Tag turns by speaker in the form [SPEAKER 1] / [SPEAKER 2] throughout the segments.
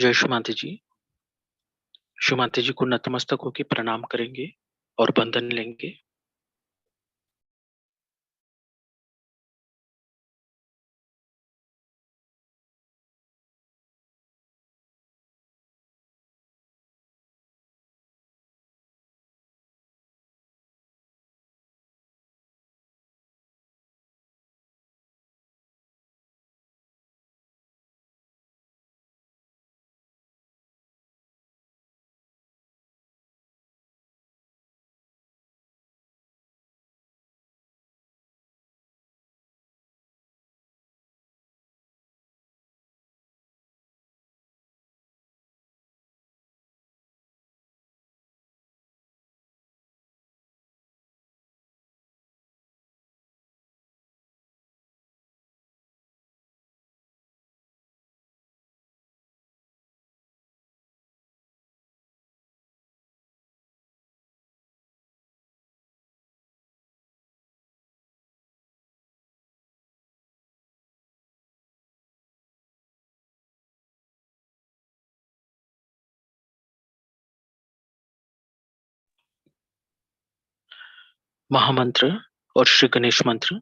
[SPEAKER 1] जय शुमांति जी। शुमांति जी को नतमस्तक होकर प्रणाम करेंगे और बंधन लेंगे। महामंत्र और श्री गणेश मंत्र।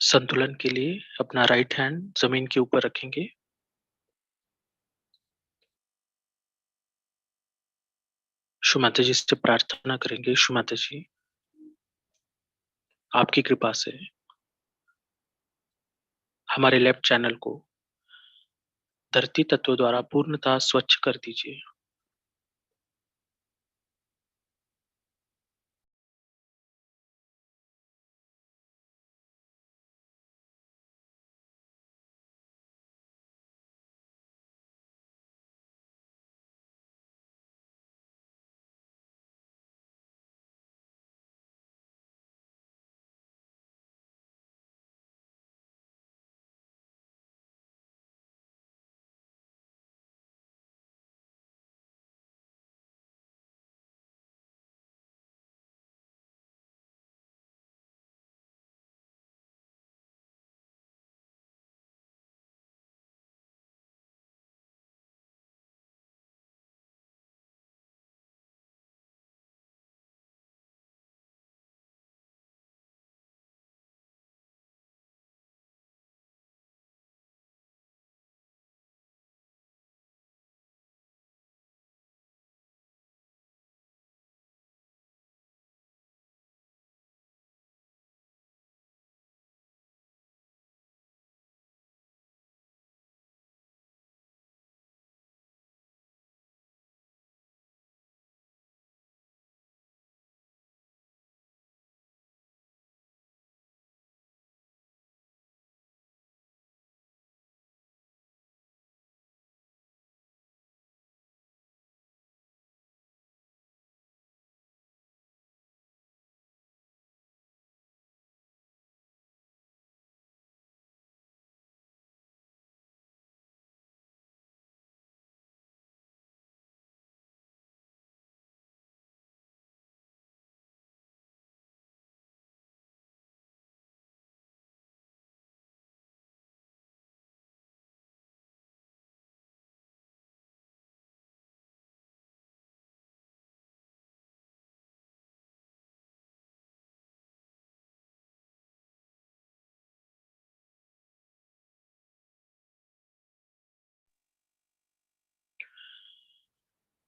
[SPEAKER 1] संतुलन के लिए अपना राइट हैंड जमीन के ऊपर रखेंगे। शु माता जी से प्रार्थना करेंगे, शु माता जी, आपकी कृपा से हमारे लेफ्ट चैनल को धरती तत्व द्वारा पूर्णतः स्वच्छ कर दीजिए।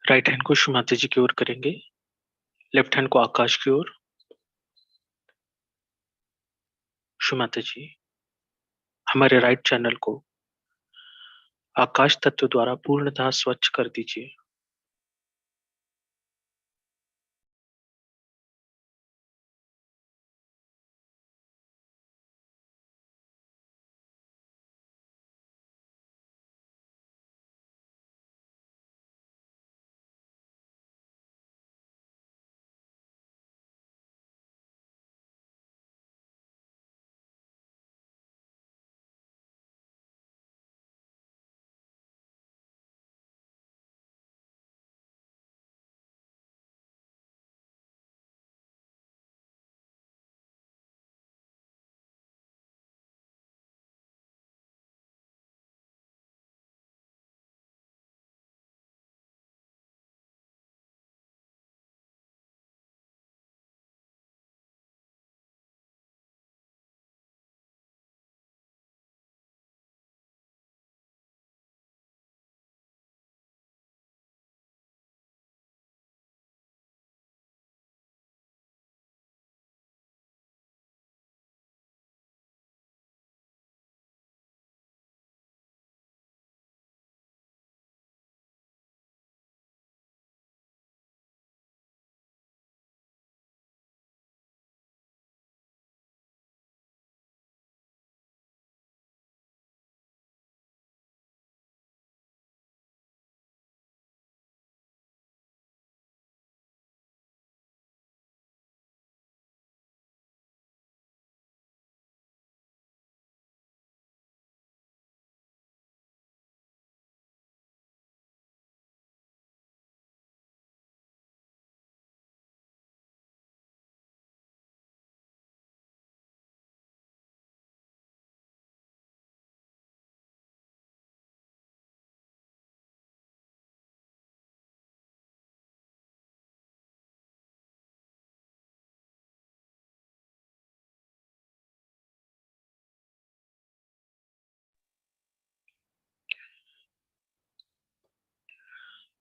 [SPEAKER 1] राइट हैंड को शुमाते जी की ओर करेंगे, लेफ्ट हैंड को आकाश की ओर। शुमाते जी, हमारे राइट चैनल को आकाश तत्व द्वारा पूर्णतः स्वच्छ कर दीजिए।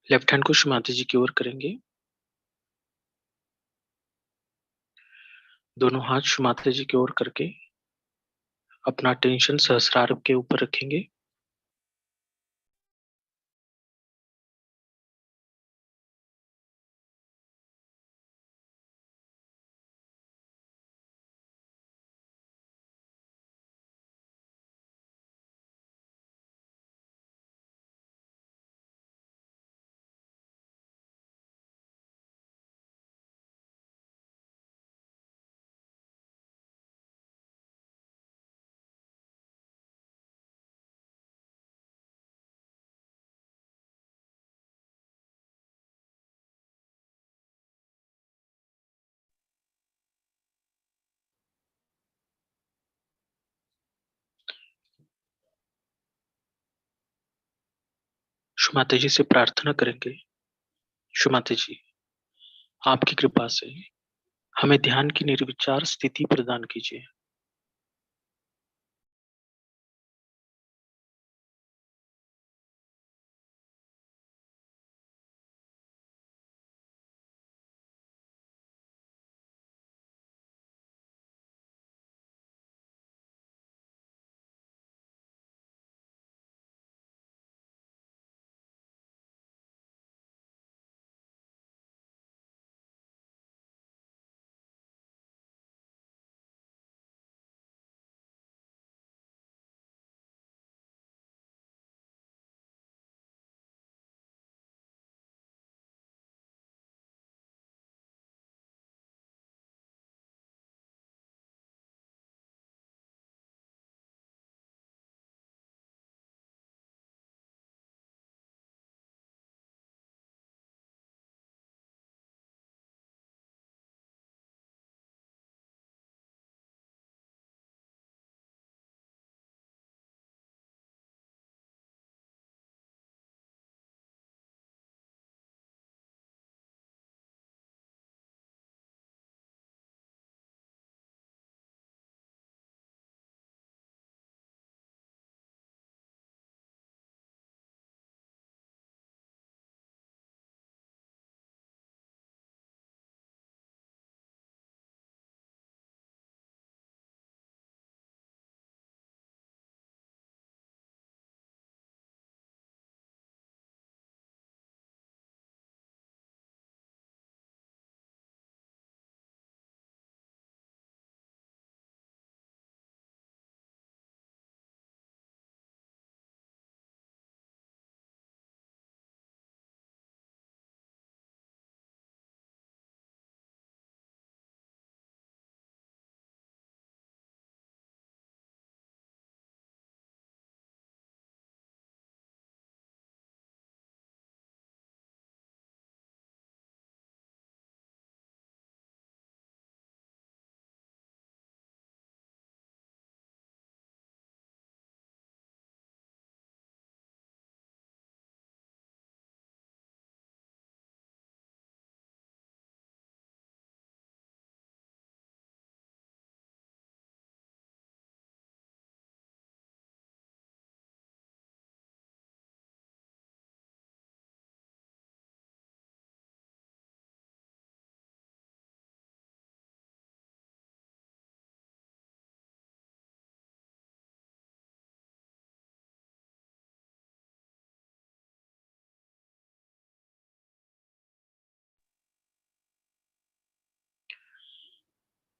[SPEAKER 1] लेफ्ट हैंड को शुमाते जी की ओर करेंगे, दोनों हाथ शुमाते जी की ओर करके अपना टेंशन सहस्रार के ऊपर रखेंगे। शुमाते जी से प्रार्थना करेंगे, शुमाते जी, आपकी कृपा से हमें ध्यान की निर्विचार स्थिति प्रदान कीजिए।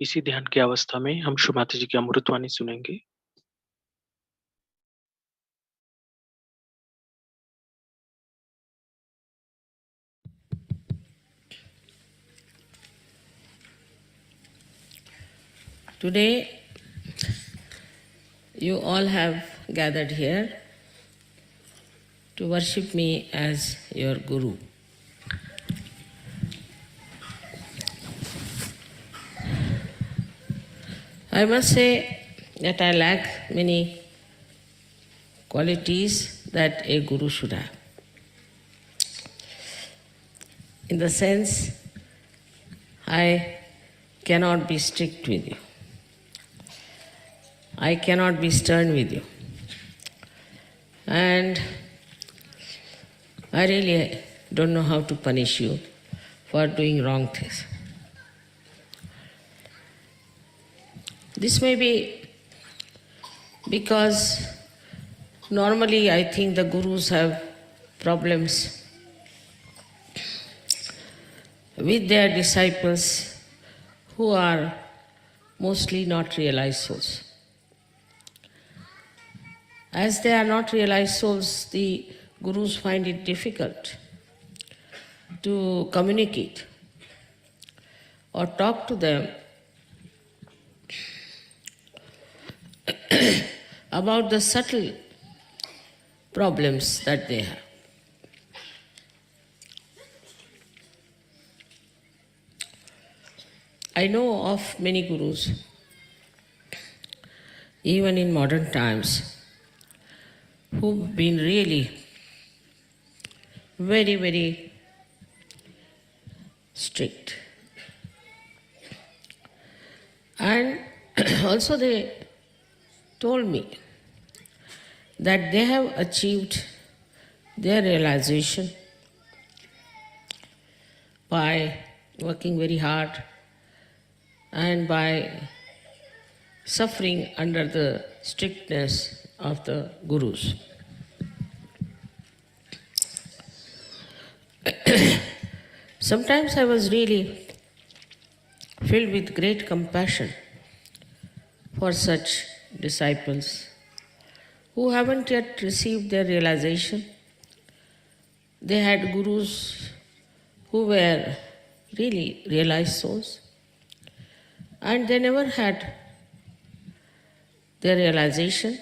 [SPEAKER 1] इसी ध्यान की अवस्था में हम श्री माता जी की अमृतवाणी सुनेंगे।
[SPEAKER 2] Today, you all have gathered here to worship me as your Guru. I must say that I lack many qualities that a Guru should have. In the sense, I cannot be strict with you. I cannot be stern with you. And I really don't know how to punish you for doing wrong things. This may be because normally I think the gurus have problems with their disciples who are mostly not realized souls. As they are not realized souls, the gurus find it difficult to communicate or talk to them about the subtle problems that they have. I know of many gurus, even in modern times, who've been really very, very strict. And also they told me that they have achieved their realization by working very hard and by suffering under the strictness of the gurus. Sometimes I was really filled with great compassion for such disciples who haven't yet received their realization. They had gurus who were really realized souls, and they never had their realization.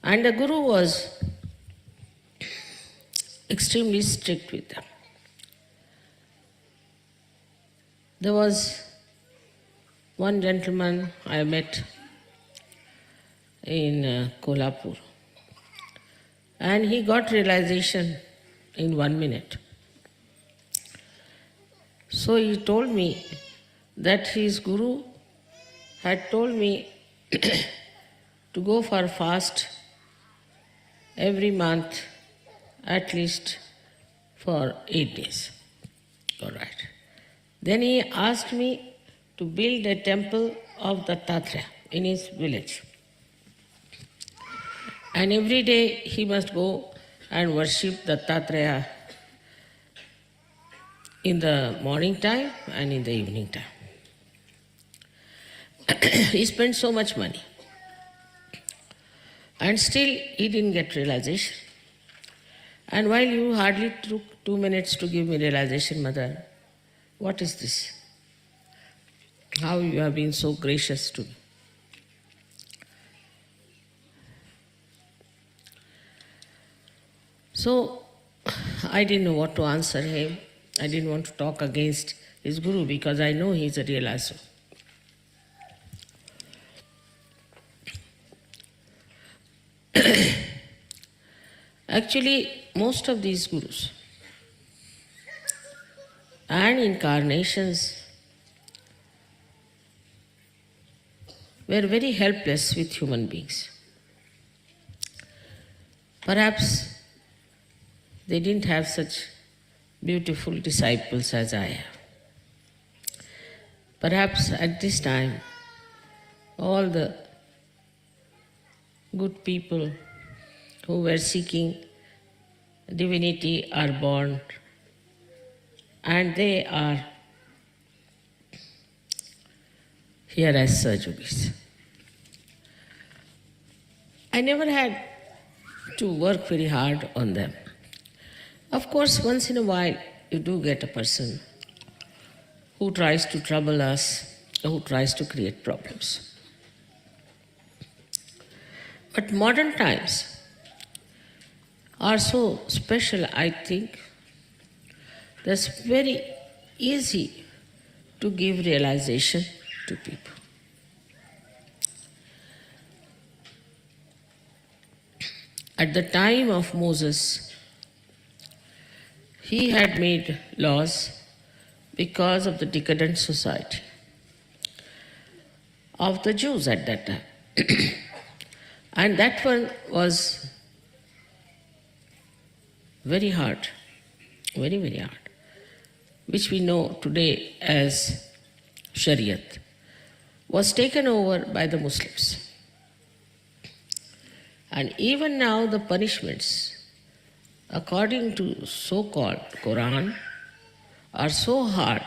[SPEAKER 2] And the guru was extremely strict with them. There was one gentleman I met in Kolhapur, and he got realization in 1 minute. So he told me that his guru had told me to go for fast every month, at least for 8 days. All right. Then he asked me to build a temple of Dattatreya in his village. And every day he must go and worship Dattatreya in the morning time and in the evening time. He spent so much money. And still he didn't get realization. And while you hardly took 2 minutes to give me realization, Mother, what is this? How you have been so gracious to me. So I didn't know what to answer him. I didn't want to talk against his guru because I know he is a realized soul. Actually, most of these gurus and incarnations were very helpless with human beings. Perhaps they didn't have such beautiful disciples as I have. Perhaps at this time, all the good people who were seeking divinity are born, and they are here as Sahajogis. I never had to work very hard on them. Of course, once in a while, you do get a person who tries to trouble us, or who tries to create problems. But modern times are so special, I think, that's very easy to give realization to people. At the time of Moses, he had made laws because of the decadent society of the Jews at that time. And that one was very hard, very, very hard, which we know today as Shariat, was taken over by the Muslims. And even now the punishments, according to so-called Quran, are so hard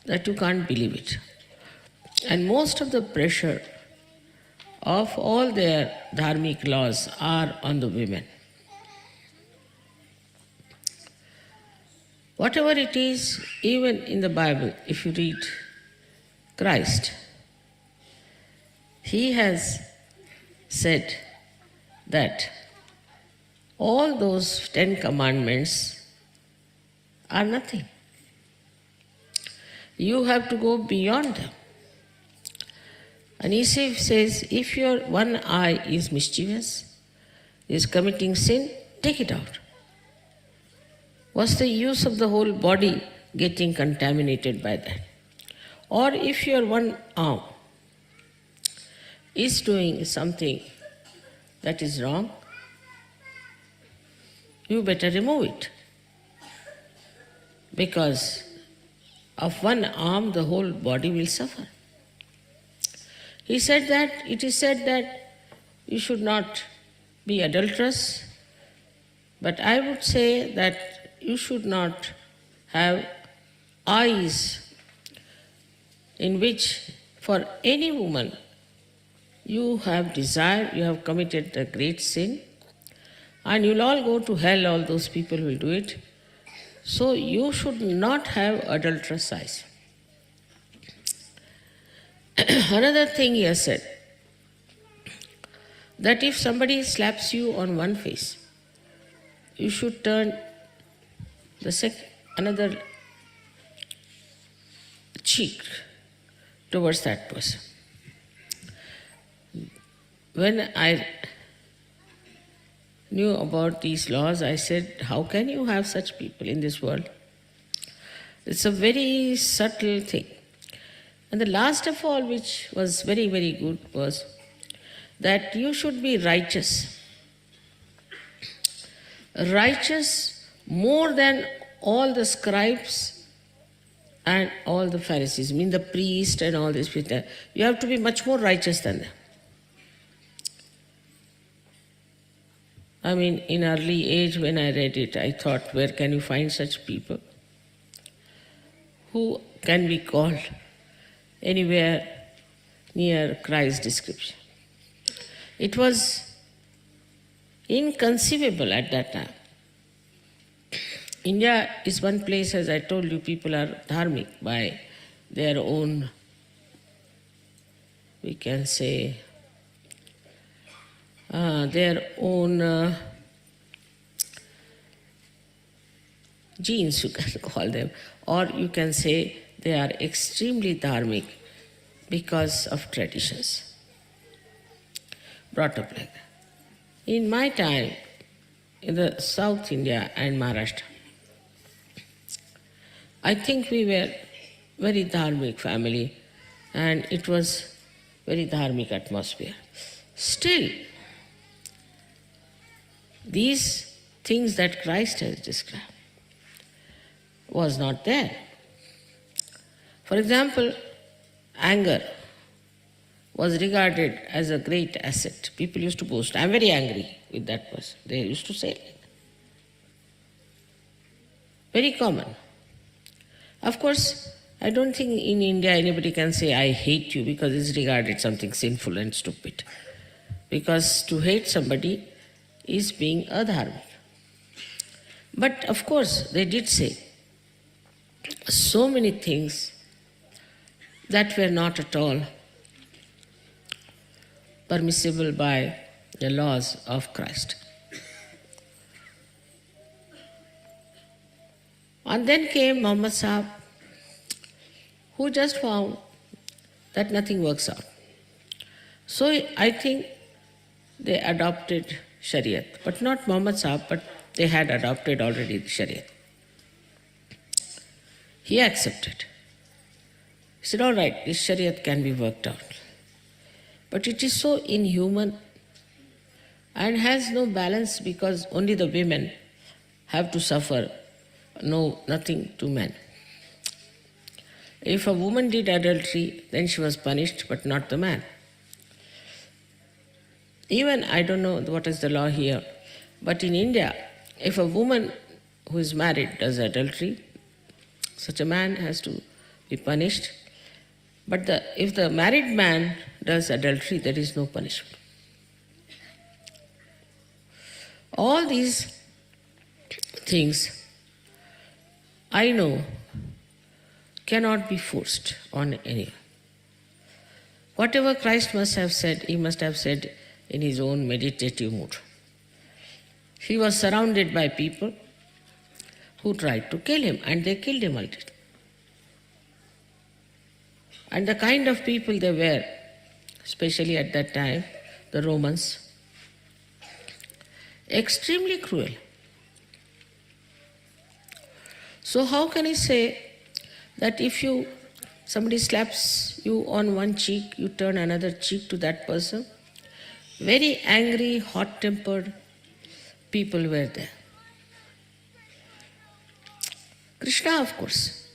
[SPEAKER 2] that you can't believe it. And most of the pressure of all their dharmic laws are on the women. Whatever it is, even in the Bible, if you read Christ, he has said that all those 10 commandments are nothing. You have to go beyond them. And he says, if your one eye is mischievous, is committing sin, take it out. What's the use of the whole body getting contaminated by that? Or if your one arm is doing something that is wrong, you better remove it. Because of one arm, the whole body will suffer. He said that, it is said that you should not be adulterous, but I would say that you should not have eyes in which for any woman you have desire, you have committed a great sin, and you'll all go to hell, all those people will do it. So you should not have adulterous eyes. Another thing he has said, that if somebody slaps you on one face, you should turn the another cheek towards that person. When I knew about these laws, I said, how can you have such people in this world? It's a very subtle thing. And the last of all, which was very, very good, was that you should be righteous. Righteous more than all the scribes and all the Pharisees, I mean the priest and all these people. You have to be much more righteous than them. I mean, in early age when I read it, I thought, where can you find such people who can be called anywhere near Christ's description? It was inconceivable at that time. India is one place, as I told you, people are dharmic by their own, we can say, their own genes, you can call them, or you can say they are extremely dharmic because of traditions, brought up like that. In my time, in the South India and Maharashtra, I think we were very dharmic family, and it was very dharmic atmosphere. Still, these things that Christ has described was not there. For example, anger was regarded as a great asset. People used to boast, I'm very angry with that person. They used to say, very common. Of course, I don't think in India anybody can say, I hate you, because it's regarded something sinful and stupid. Because to hate somebody is being adharmic. But of course, they did say so many things that were not at all permissible by the laws of Christ. And then came Muhammad Sahib, who just found that nothing works out. So I think they adopted Shariat, but not Muhammad Sahib, but they had adopted already the Shariat. He accepted. He said, all right, this Shariat can be worked out. But it is so inhuman and has no balance, because only the women have to suffer, nothing to men. If a woman did adultery, then she was punished, but not the man. Even, I don't know what is the law here, but in India, if a woman who is married does adultery, such a man has to be punished. But if the married man does adultery, there is no punishment. All these things, I know, cannot be forced on anyone. Whatever Christ must have said, he must have said in his own meditative mood. He was surrounded by people who tried to kill him, and they killed him ultimately. And the kind of people they were, especially at that time, the Romans, extremely cruel. So how can he say that if somebody slaps you on one cheek, you turn another cheek to that person? Very angry, hot-tempered people were there. Krishna, of course,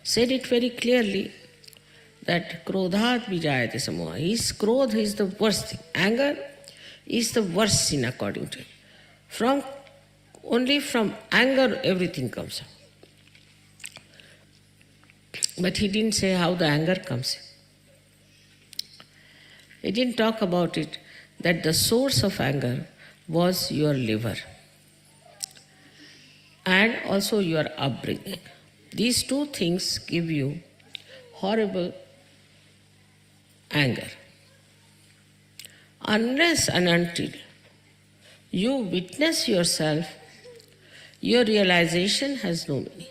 [SPEAKER 2] said it very clearly that krodhat vijayate samoha. His krodh is the worst thing. Anger is the worst sin according to him. Only from anger everything comes out. But he didn't say how the anger comes in. He didn't talk about it, that the source of anger was your liver and also your upbringing. These two things give you horrible anger. Unless and until you witness yourself, your realization has no meaning.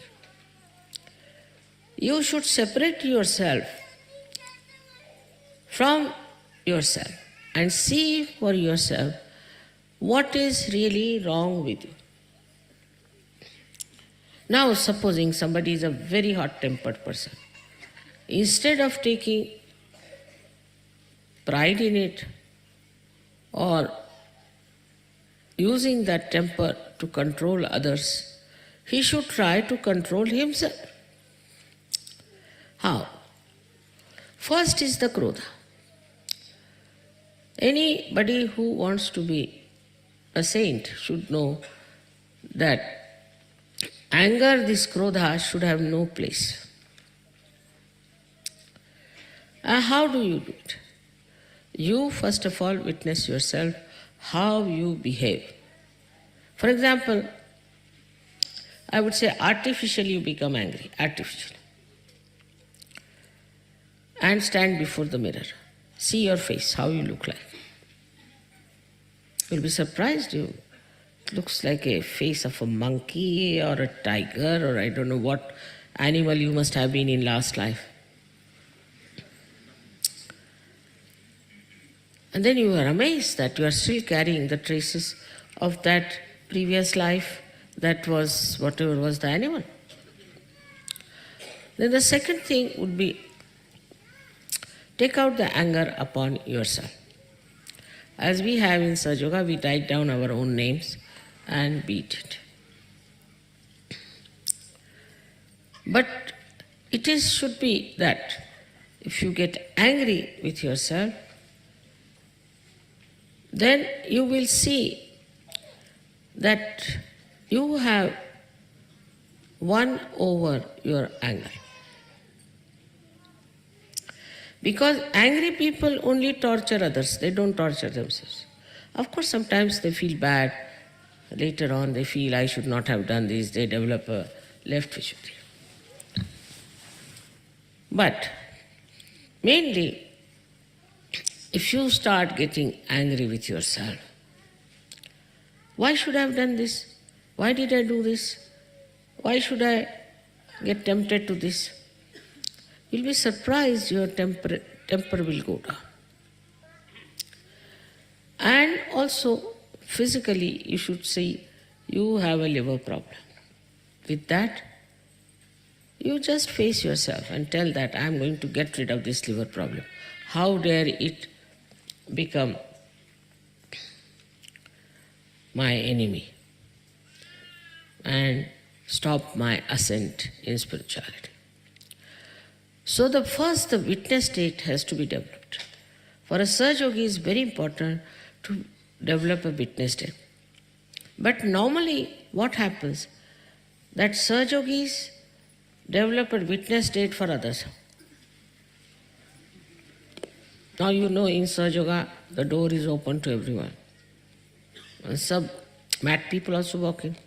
[SPEAKER 2] You should separate yourself from yourself and see for yourself what is really wrong with you. Now, supposing somebody is a very hot-tempered person, instead of taking pride in it or using that temper to control others, he should try to control himself. How? First is the krodha. Anybody who wants to be a saint should know that anger, this krodha, should have no place. How do you do it? You first of all witness yourself how you behave. For example, I would say artificially you become angry, artificially. And stand before the mirror. See your face, how you look like. You'll be surprised. It looks like a face of a monkey or a tiger, or I don't know what animal you must have been in last life. And then you are amazed that you are still carrying the traces of that previous life that was whatever was the animal. Then the second thing would be, take out the anger upon yourself. As we have in Sahaja, we write down our own names and beat it. But should be that if you get angry with yourself, then you will see that you have won over your anger. Because angry people only torture others, they don't torture themselves. Of course, sometimes they feel bad. Later on, they feel, I should not have done this. They develop a left Vishuddhi. But mainly, if you start getting angry with yourself, why should I have done this? Why did I do this? Why should I get tempted to this? You'll be surprised your temper will go down. And also, physically, you should see you have a liver problem. With that, you just face yourself and tell that I am going to get rid of this liver problem. How dare it become my enemy and stop my ascent in spirituality. So the witness state has to be developed. For a Sahaja yogi, it's very important to develop a witness state. But normally what happens, that Sahaja yogis develop a witness state for others. Now you know in Sahaja Yoga, the door is open to everyone. And some mad people also walk in.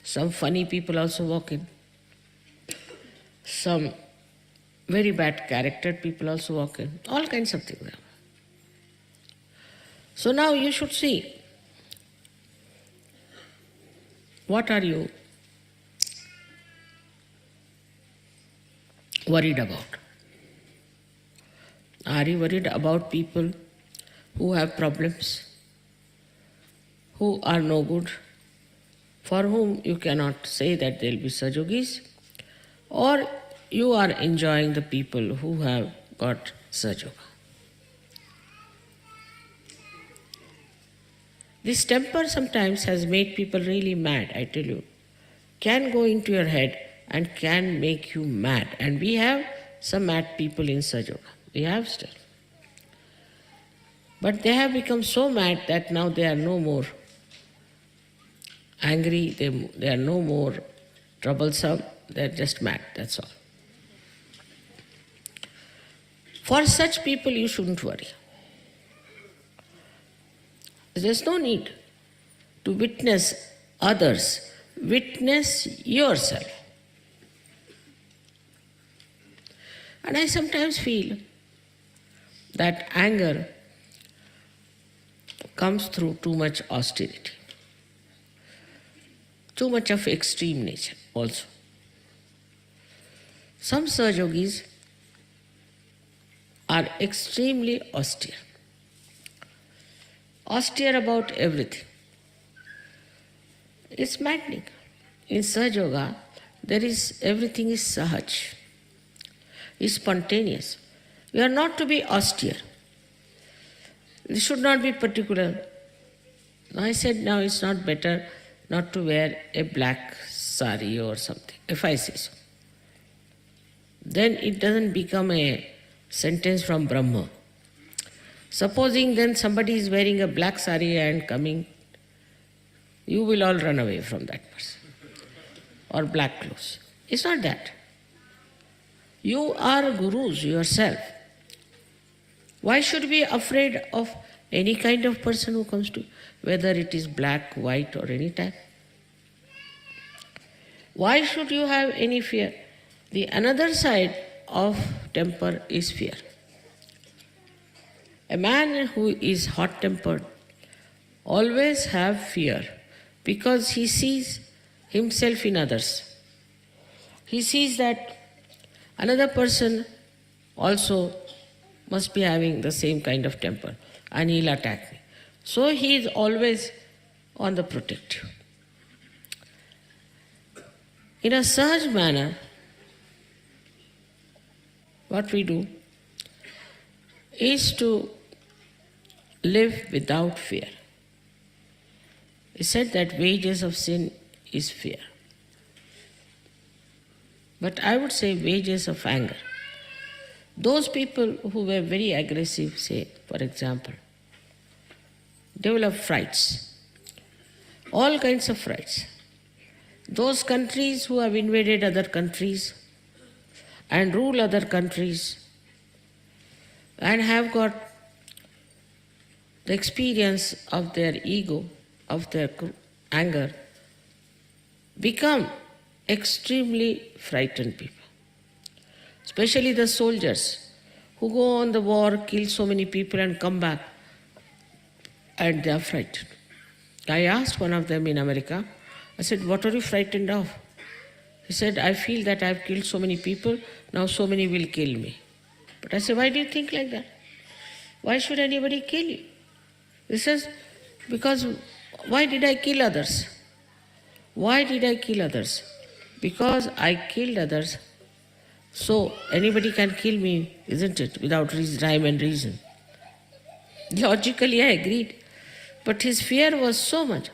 [SPEAKER 2] Some funny people also walk in. Some very bad charactered people also walk in. All kinds of things. So now you should see, what are you worried about? Are you worried about people who have problems, who are no good, for whom you cannot say that they will be Sahaja yogis, or you are enjoying the people who have got Sahaja Yoga? This temper sometimes has made people really mad, I tell you. Can go into your head and can make you mad. And we have some mad people in Sahaja Yoga. We have still. But they have become so mad that now they are no more angry, they are no more troublesome, they are just mad, that's all. For such people you shouldn't worry. There's no need to witness others, witness yourself. And I sometimes feel that anger comes through too much austerity, too much of extreme nature also. Some Sahaja yogis are extremely austere about everything. It's maddening. In Sahaja Yoga, everything is Sahaj, is spontaneous. We are not to be austere. This should not be particular. I said now it's not better not to wear a black sari or something, if I say so. Then it doesn't become a sentence from Brahma. Supposing then somebody is wearing a black sari and coming, you will all run away from that person. Or black clothes. It's not that. You are gurus yourself. Why should we be afraid of any kind of person who comes to you, whether it is black, white or any type? Why should you have any fear? The another side of temper is fear. A man who is hot-tempered always have fear because he sees himself in others. He sees that another person also must be having the same kind of temper and he'll attack me. So he is always on the protective. In a Sahaj manner, what we do is to live without fear. He said that wages of sin is fear. But I would say wages of anger. Those people who were very aggressive, say, for example, develop frights, all kinds of frights. Those countries who have invaded other countries and rule other countries, and have got the experience of their ego, of their anger, become extremely frightened people. Especially the soldiers who go on the war, kill so many people and come back, and they are frightened. I asked one of them in America, I said, what are you frightened of? He said, I feel that I've killed so many people, now so many will kill me. But I said, why do you think like that? Why should anybody kill you? He says, because why did I kill others? Why did I kill others? Because I killed others, so anybody can kill me, isn't it, without rhyme and reason. Logically, I agreed. But his fear was so much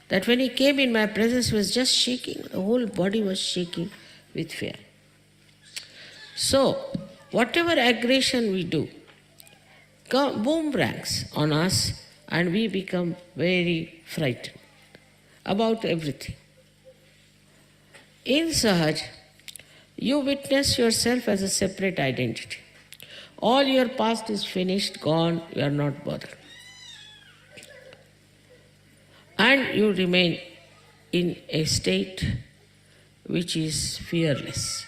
[SPEAKER 2] that when he came in my presence, he was just shaking. The whole body was shaking with fear. So, whatever aggression we do, boomerangs on us, and we become very frightened about everything. In Sahaj, you witness yourself as a separate identity. All your past is finished, gone, you are not bothered. And you remain in a state which is fearless.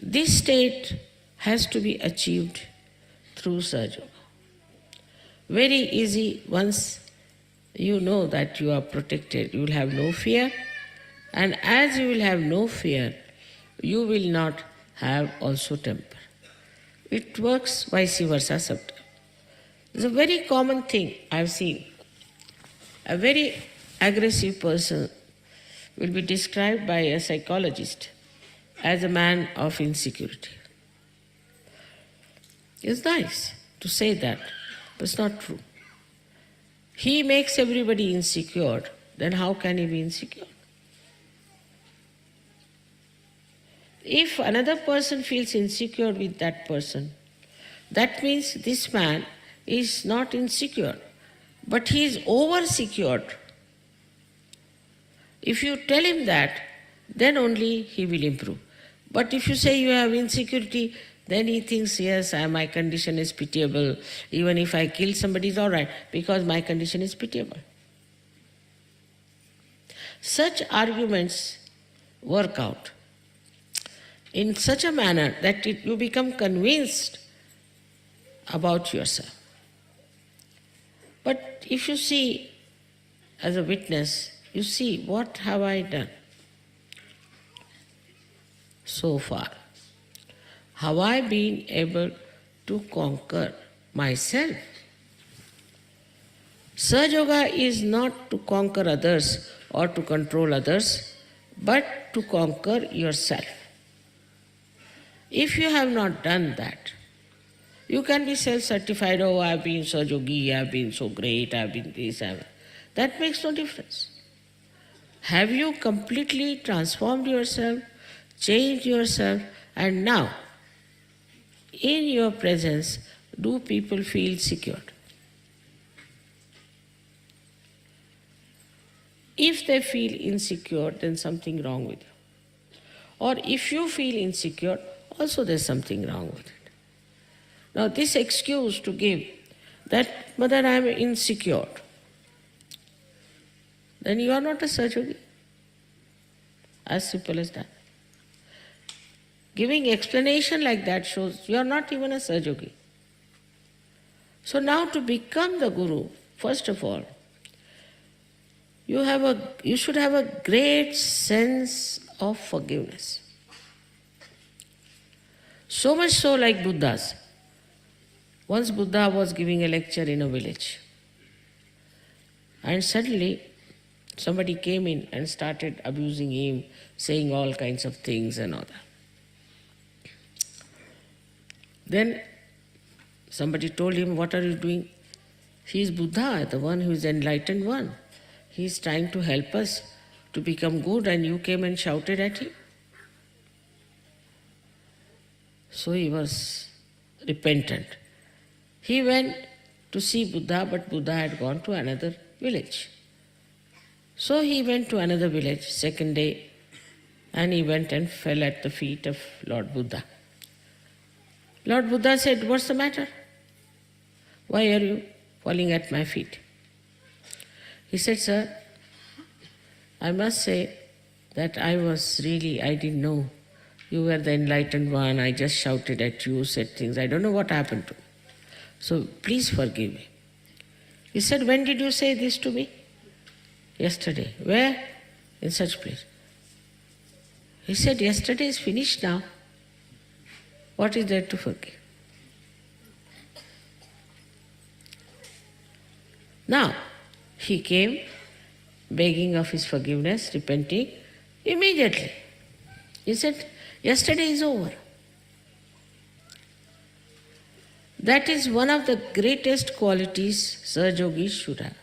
[SPEAKER 2] This state has to be achieved through Sahaja. Very easy once you know that you are protected, you will have no fear, and as you will have no fear, you will not have also temper. It works vice versa sometimes. It's a very common thing I've seen. A very aggressive person will be described by a psychologist as a man of insecurity. It's nice to say that, but it's not true. He makes everybody insecure, then how can he be insecure? If another person feels insecure with that person, that means this man is not insecure, but he is over-secured. If you tell him that, then only he will improve. But if you say you have insecurity, then he thinks, yes, my condition is pitiable. Even if I kill somebody, it's all right, because my condition is pitiable. Such arguments work out in such a manner that you become convinced about yourself. But if you see as a witness, you see, what have I done so far? Have I been able to conquer myself? Sahaja Yoga is not to conquer others or to control others, but to conquer yourself. If you have not done that, you can be self-certified, oh, I've been so yogi, I've been so great, I've been this, that makes no difference. Have you completely transformed yourself, changed yourself, and now, in your presence, do people feel secured? If they feel insecure, then something wrong with you. Or if you feel insecure, also there's something wrong with it. Now this excuse to give that, Mother, I am insecure, then you are not a Sahaja Yogi. As simple as that. Giving explanation like that shows you are not even a Sahaja Yogi. So now to become the Guru, first of all, you should have a great sense of forgiveness. So much so like Buddha's. Once Buddha was giving a lecture in a village, and suddenly somebody came in and started abusing him, saying all kinds of things and all that. Then somebody told him, what are you doing? He is Buddha, the one who is enlightened one. He is trying to help us to become good, and you came and shouted at him. So he was repentant. He went to see Buddha, but Buddha had gone to another village. So he went to another village, second day, and he went and fell at the feet of Lord Buddha. Lord Buddha said, "What's the matter? Why are you falling at my feet?" He said, "Sir, I must say that I didn't know. You were the enlightened one. I just shouted at you, said things. I don't know what happened to me. So please forgive me." He said, "When did you say this to me?" "Yesterday." "Where?" "In such place." He said, "Yesterday is finished now. What is there to forgive?" Now, he came begging of his forgiveness, repenting immediately. He said, "Yesterday is over." That is one of the greatest qualities Sahajogis should have.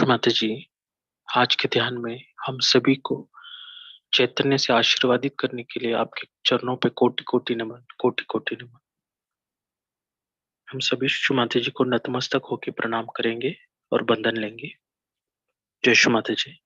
[SPEAKER 1] माता जी, आज के ध्यान में हम सभी को चैतन्य से आशीर्वादित करने के लिए आपके चरणों पे कोटि-कोटि नमन, कोटि-कोटि नमन। हम सभी शिशु माता जी को नतमस्तक होके प्रणाम करेंगे और वंदन लेंगे। जय शिशु माता जी।